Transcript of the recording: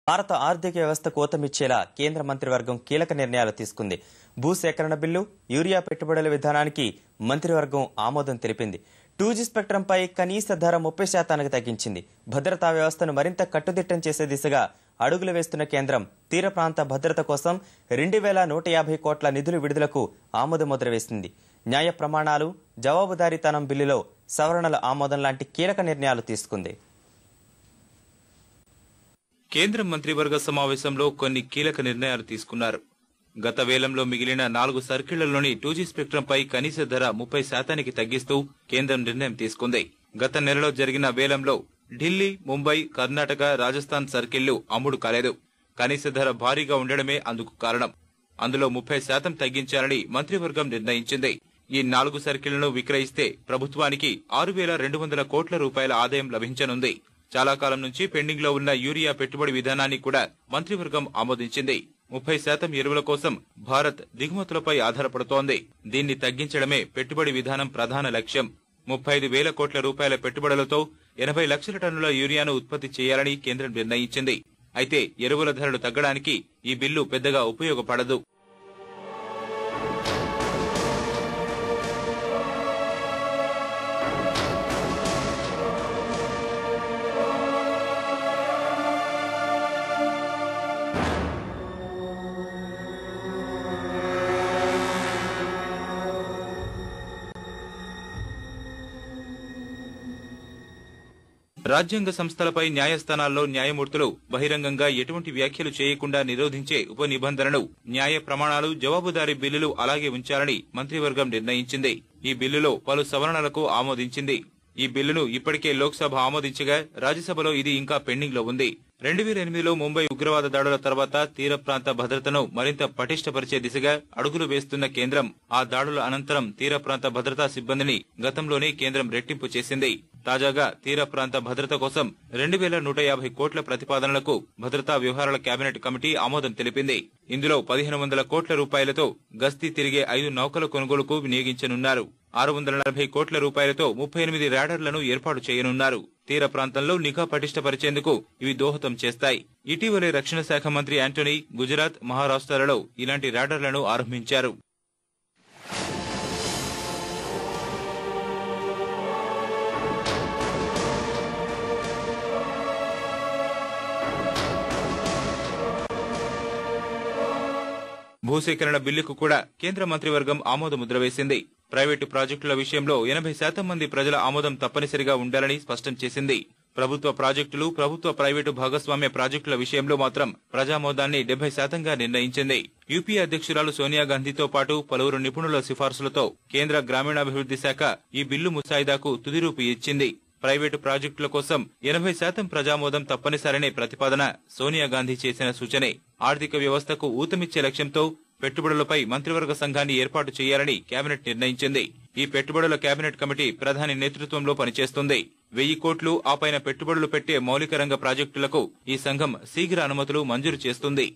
భారత ఆర్థిక వ్యవస్థకు ఊతమిచ్చేలా కేంద్ర మంత్రివర్గం కీలక నిర్ణయాలు తీసుకుంది. భూసేకరణ బిల్లు, యూరియా పెట్టుబడుల విధానానికి మంత్రివర్గం ఆమోదం తెలిపింది. 2G స్పెక్ట్రంపై కనీస ధర 30% తగ్గించింది. భద్రతా వ్యవస్థను మరింత కట్టుదిట్టం చేసే దిశగా అడుగులు వేస్తున్న కేంద్రం తీర ప్రాంత భద్రత కోసం 2150 కోట్ల నిధుల విడుదలకు ఆమోదముద్ర వేసింది. న్యాయ ప్రమాణాలు, జవాబుదారీతనం బిల్లులో సవరణల ఆమోదం లాంటి కీలక నిర్ణయాలు తీసుకుంది. కేంద్ర మంత్రివర్గ సమావేశంలో కొన్ని కీలక నిర్ణయాలు తీసుకున్నారు. గత వేలంలో మిగిలిన 4 సర్కిళ్లలోని 2G స్పెక్ట్రంపై కనీస ధర 30% తగ్గిస్తూ కేంద్రం నిర్ణయం తీసుకుంది. గత నెలలో జరిగిన వేలంలో ఢిల్లీ, ముంబై, కర్ణాటక, రాజస్థాన్ సర్కిళ్లు అమ్ముడు కాలేదు. కనీస ధర భారీగా ఉండడమే అందుకు కారణం. అందులో 30% తగ్గించాలని మంత్రివర్గం నిర్ణయించింది. ఈ 4 సర్కిళ్లను విక్రయిస్తే ప్రభుత్వానికి 6,200 కోట్ల రూపాయల ఆదాయం లభించనుంది. చాలా కాలం నుంచి పెండింగ్ లో ఉన్న యూరియా పెట్టుబడి విధానాన్ని కూడా మంత్రివర్గం ఆమోదించింది. 30% ఎరువుల కోసం భారత్ దిగుమతులపై ఆధారపడుతోంది. దీన్ని తగ్గించడమే పెట్టుబడి విధానం ప్రధాన లక్ష్యం. 35,000 కోట్ల రూపాయల పెట్టుబడులతో 80 లక్షల టన్నుల యూరియాను ఉత్పత్తి చేయాలని కేంద్రం నిర్ణయించింది. అయితే ఎరువుల ధరలు తగ్గడానికి ఈ బిల్లు పెద్దగా ఉపయోగపడదు. రాజ్యాంగ సంస్థలపై న్యాయస్థానాల్లో న్యాయమూర్తులు బహిరంగంగా ఎటువంటి వ్యాఖ్యలు చేయకుండా నిరోధించే ఉప నిబంధనలు, న్యాయ ప్రమాణాలు, జవాబుదారీ బిల్లులు అలాగే ఉంచాలని మంత్రివర్గం నిర్ణయించింది. ఈ బిల్లులో పలు సవరణలకు ఆమోదించింది. ఈ బిల్లును ఇప్పటికే లోక్సభ ఆమోదించగా రాజ్యసభలో ఇది ఇంకా పెండింగ్ లో ఉంది. 2008లో ముంబై ఉగ్రవాద దాడుల తర్వాత తీర ప్రాంత భద్రతను మరింత పటిష్టపరిచే దిశగా అడుగులు వేస్తున్న కేంద్రం ఆ దాడుల అనంతరం తీర ప్రాంత భద్రతా సిబ్బందిని గతంలోనే కేంద్రం రెట్టింపు చేసింది. తాజాగా తీర ప్రాంత భద్రత కోసం 2150 కోట్ల ప్రతిపాదనలకు భద్రతా వ్యవహారాల కేబినెట్ కమిటీ ఆమోదం తెలిపింది. ఇందులో 1500 కోట్ల రూపాయలతో గస్తీ తిరిగే 5 నౌకల కొనుగోలుకు వినియోగించనున్నారు. 640 కోట్ల రూపాయలతో 38 ర్యాడర్లను ఏర్పాటు చేయనున్నారు. తీర ప్రాంతంలో నిఘా పటిష్టపరిచేందుకు ఇవి దోహదం చేస్తాయి. ఇటీవలే రక్షణ శాఖ మంత్రి యాంటోనీ గుజరాత్, మహారాష్ట్రలలో ఇలాంటి ర్యాడర్లను ఆరంభించారు. భూసేకరణ బిల్లుకు కూడా కేంద్ర మంత్రివర్గం ఆమోదముద్ర వేసింది. ప్రైవేటు ప్రాజెక్టుల విషయంలో 80% మంది ప్రజల ఆమోదం తప్పనిసరిగా ఉండాలని స్పష్టం చేసింది. ప్రభుత్వ ప్రాజెక్టులు, ప్రభుత్వ ప్రైవేటు భాగస్వామ్య ప్రాజెక్టుల విషయంలో మాత్రం ప్రజామోదాన్ని 70%గా నిర్ణయించింది. యూపీఏ అధ్యక్షురాలు సోనియా గాంధీతో పాటు పలువురు నిపుణుల సిఫార్సులతో కేంద్ర గ్రామీణాభివృద్ధి శాఖ ఈ బిల్లు ముసాయిదాకు తుదిరూపు ఇచ్చింది. ప్రైవేటు ప్రాజెక్టుల కోసం 80% ప్రజామోదం తప్పనిసరనే ప్రతిపాదన సోనియా గాంధీ చేసిన సూచనే. ఆర్థిక వ్యవస్థకు ఊతమిచ్చే లక్ష్యంతో పెట్టుబడులపై మంత్రివర్గ సంఘాన్ని ఏర్పాటు చేయాలని కేబినెట్ నిర్ణయించింది. ఈ పెట్టుబడుల కేబినెట్ కమిటీ ప్రధాని నేతృత్వంలో పనిచేస్తుంది. 1000 కోట్లు ఆ పైన పెట్టుబడులు పెట్టే మౌలిక రంగ ప్రాజెక్టులకు ఈ సంఘం శీఘ్ర అనుమతులు మంజూరు చేస్తుంది.